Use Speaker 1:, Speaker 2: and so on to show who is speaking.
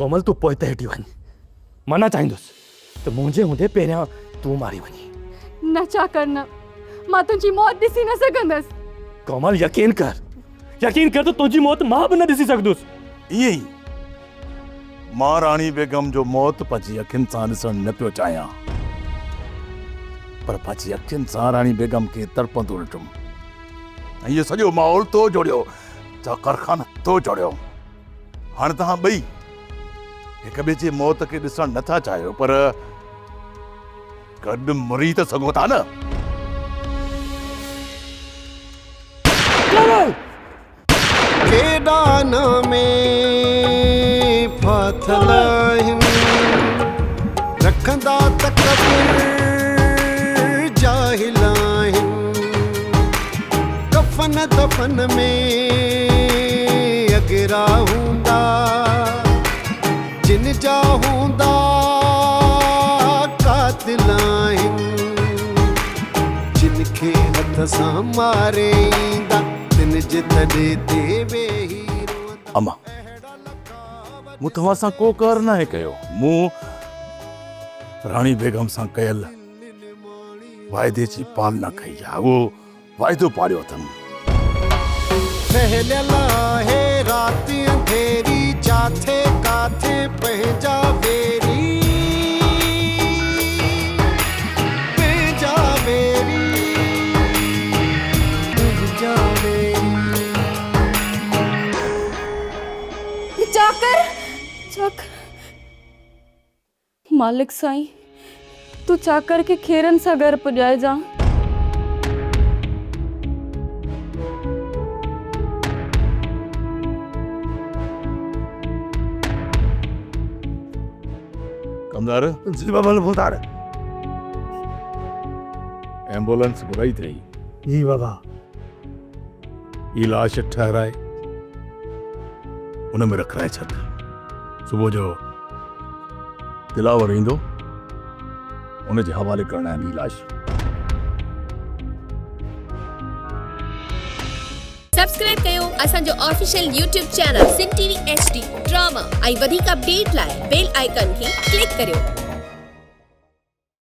Speaker 1: कोमल तू पोइते हटी वञ। मना चाहींदुसि त मुंहिंजे हूंदे पहिरियां तू मारी वञी।
Speaker 2: न चाकर न, मां तुंहिंजी मौत ॾिसी न सघंदसि।
Speaker 1: कोमल यकीन कर त तुंहिंजी मौत मां बि न ॾिसी सघंदुसि।
Speaker 3: ईअं ई मां राणी बेगम जो मौत पंहिंजी अखियुनि सां ॾिसण न पियो चाहियां, पर पंहिंजी अखियुनि सां राणी बेगम खे तड़पंदो ॾिठुमि। ऐं इहो सॼो माहौल तो जोड़ियो, चाकर ख़ान तो जोड़ियो। हाणे तव्हां ॿई हिक ॿिए जी मौत खे ॾिसण नथा चाहियो, पर गॾु मरी त सघो था न।
Speaker 4: केडान में फाथल रखंदा तकबीर जाहिल कफन दफन में अगरा हूंदा जिन जा हूंदा कातिल जिनखे हथ सां मारे ईंदा तिन जे तॾे ते वेही।
Speaker 3: अम्मा मूं तव्हां सां को कर न कयो, मूं राणी बेगम सां कयल वाइदे जी पालना कई आहे, उहो वाइदो पाड़ियो अथमि।
Speaker 4: फहिलियल आहे राति अंधेरी, जाथे काथे पंहिंजा वेरी, पंहिंजा वेरी, पंहिंजा वेरी।
Speaker 2: चाकर मालिक साईं, तू चाकर के खेरन सा घर पुजाए जा।
Speaker 3: कमदार
Speaker 1: जी बाबा लफोदार।
Speaker 3: एम्बुलेंस घुराई अथई।
Speaker 1: जी बाबा।
Speaker 3: ई लाश ठहराए उन में रखाए छॾ। सुबुह जो दिलावर ईंदो, उन जे हवाले करणा आहिनि ई लाश।
Speaker 5: सब्सक्राइब कयो असांजो official YouTube channel Singh TV HD drama ऐं वधीक अपडेट लाइ बेल आइकन खे क्लिक करियो।